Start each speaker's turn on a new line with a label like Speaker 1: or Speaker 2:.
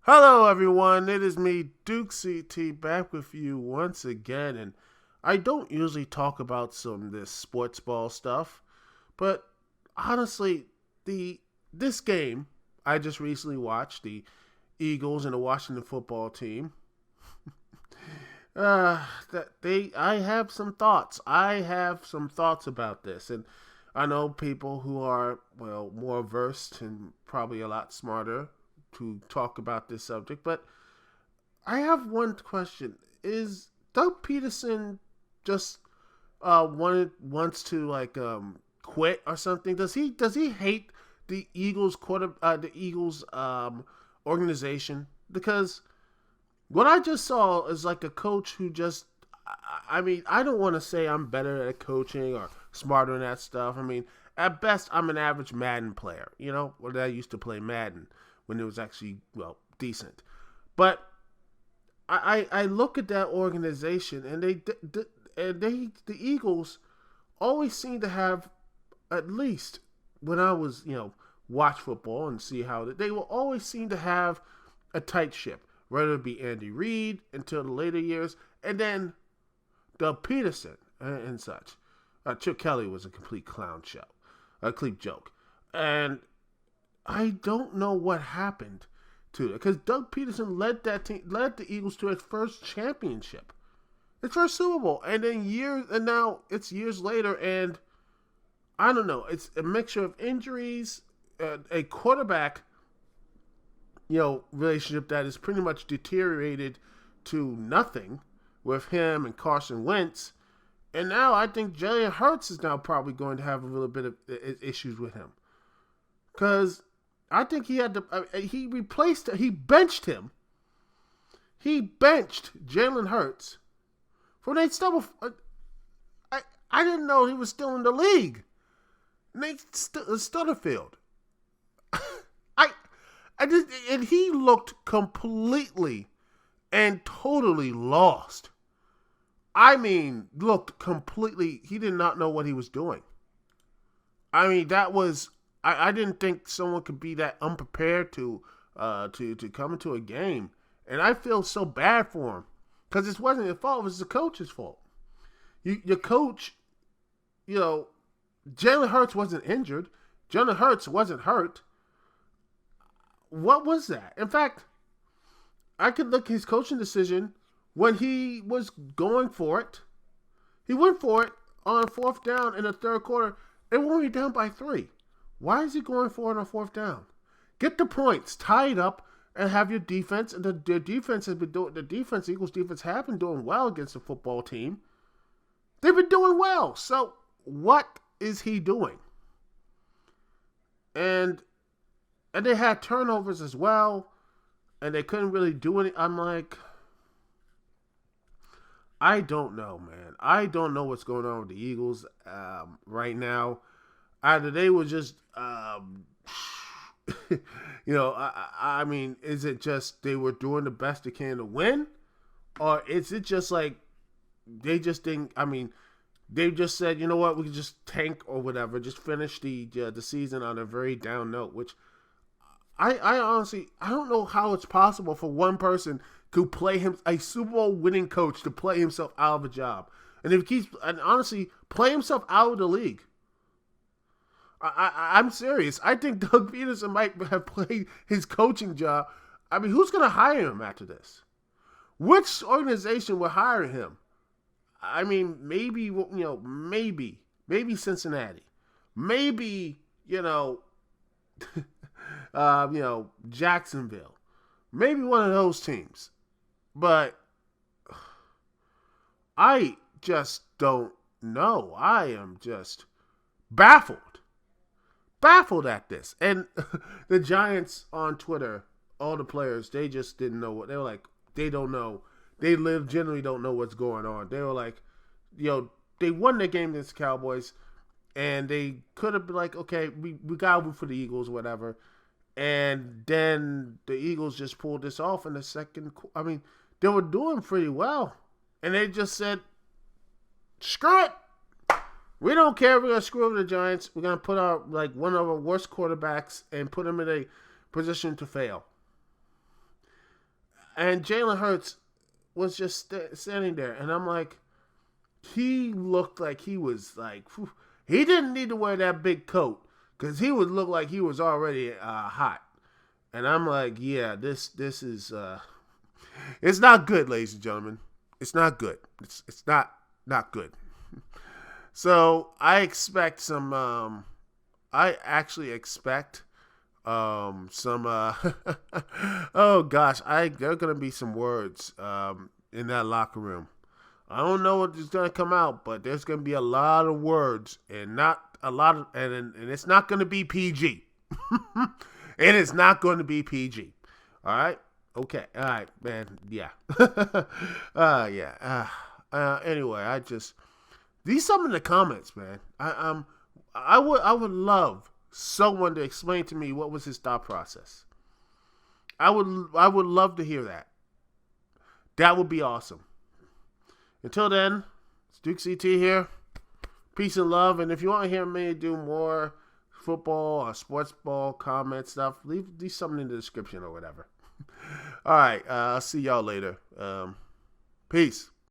Speaker 1: Hello, everyone. It is me, Duke CT, back with you once again. And I don't usually talk about some of this sports ball stuff, but honestly, the this game I just recently watched, the Eagles and the Washington football team. I have some thoughts. I have some thoughts about this, and I know people who are more versed and probably a lot smarter to talk about this subject, but I have one question: is Doug Peterson just wants to quit or something? Does he hate the Eagles organization? Because what I just saw is like a coach who just I mean, I don't want to say I'm better at coaching or smarter in that stuff. I mean, at best, I'm an average Madden player. I used to play Madden when it was actually decent. But I look at that organization and the Eagles always seem to have, at least when I was watch football and see how they will always seem to have a tight ship, whether it be Andy Reid until the later years, and then Doug Peterson and such. Chip Kelly was a complete clown show, a complete joke, and I don't know what happened to it because Doug Peterson led the Eagles to its first championship, its first Super Bowl, and now it's years later, and I don't know. It's a mixture of injuries, a quarterback, relationship that is pretty much deteriorated to nothing with him and Carson Wentz. And now I think Jalen Hurts is now probably going to have a little bit of issues with him. Because I think he benched him. He benched Jalen Hurts for Nate Stubblefield. I didn't know he was still in the league. Nate Stubblefield. And he looked completely and totally lost. I mean, looked completely. He did not know what he was doing. I mean, that was. I didn't think someone could be that unprepared to come into a game, and I feel so bad for him because this wasn't his fault. It was the coach's fault. Your coach, Jalen Hurts wasn't injured. Jalen Hurts wasn't hurt. What was that? In fact, I could look at his coaching decision when he was going for it. He went for it on fourth down in the third quarter, and we're only down by 3. Why is he going for it on fourth down? Get the points, tie it up, and have your defense. And the defense has been doing. The defense, Eagles defense, have been doing well against the football team. They've been doing well. So what is he doing? And they had turnovers as well, and they couldn't really do anything. I'm like, I don't know, man. I don't know what's going on with the Eagles right now. Either they were just, I mean, is it just they were doing the best they can to win? Or is it just like they just didn't, I mean, they just said, you know what, we can just tank or whatever, just finish the season on a very down note, which I honestly, I don't know how it's possible for one person to play a Super Bowl winning coach to play himself out of a job. And if he keeps, and honestly, play himself out of the league. I'm serious. I think Doug Peterson might have played his coaching job. I mean, who's going to hire him after this? Which organization will hire him? I mean, maybe Cincinnati. Maybe, Jacksonville. Maybe one of those teams. But I just don't know. I am just baffled at this. And the Giants on Twitter, all the players, they just didn't know what they were like. They don't know. They generally don't know what's going on. They were like, they won their game against the Cowboys, and they could have been like, okay, we got to root for the Eagles, whatever. And then the Eagles just pulled this off in the second. I mean, they were doing pretty well, and they just said, screw it. We don't care if we're going to screw over the Giants. We're going to put our one of our worst quarterbacks and put them in a position to fail. And Jalen Hurts was just standing there, and I'm like, he looked like he was like, whew, he didn't need to wear that big coat because he would look like he was already hot. And I'm like, yeah, this is it's not good, ladies and gentlemen. It's not good. It's not good. So I expect some. I actually expect some. Oh gosh, there are gonna be some words in that locker room. I don't know what is gonna come out, but there's gonna be a lot of words and not a lot of, and it's not gonna be PG. It is not going to be PG. All right. Okay. All right, man. Yeah. Yeah. Anyway, these some of the comments, man. I would love someone to explain to me what was his thought process. I would love to hear that. That would be awesome. Until then, it's Duke CT here. Peace and love. And if you want to hear me do more football or sports ball comment stuff, leave something in the description or whatever. All right. I'll see y'all later. Peace.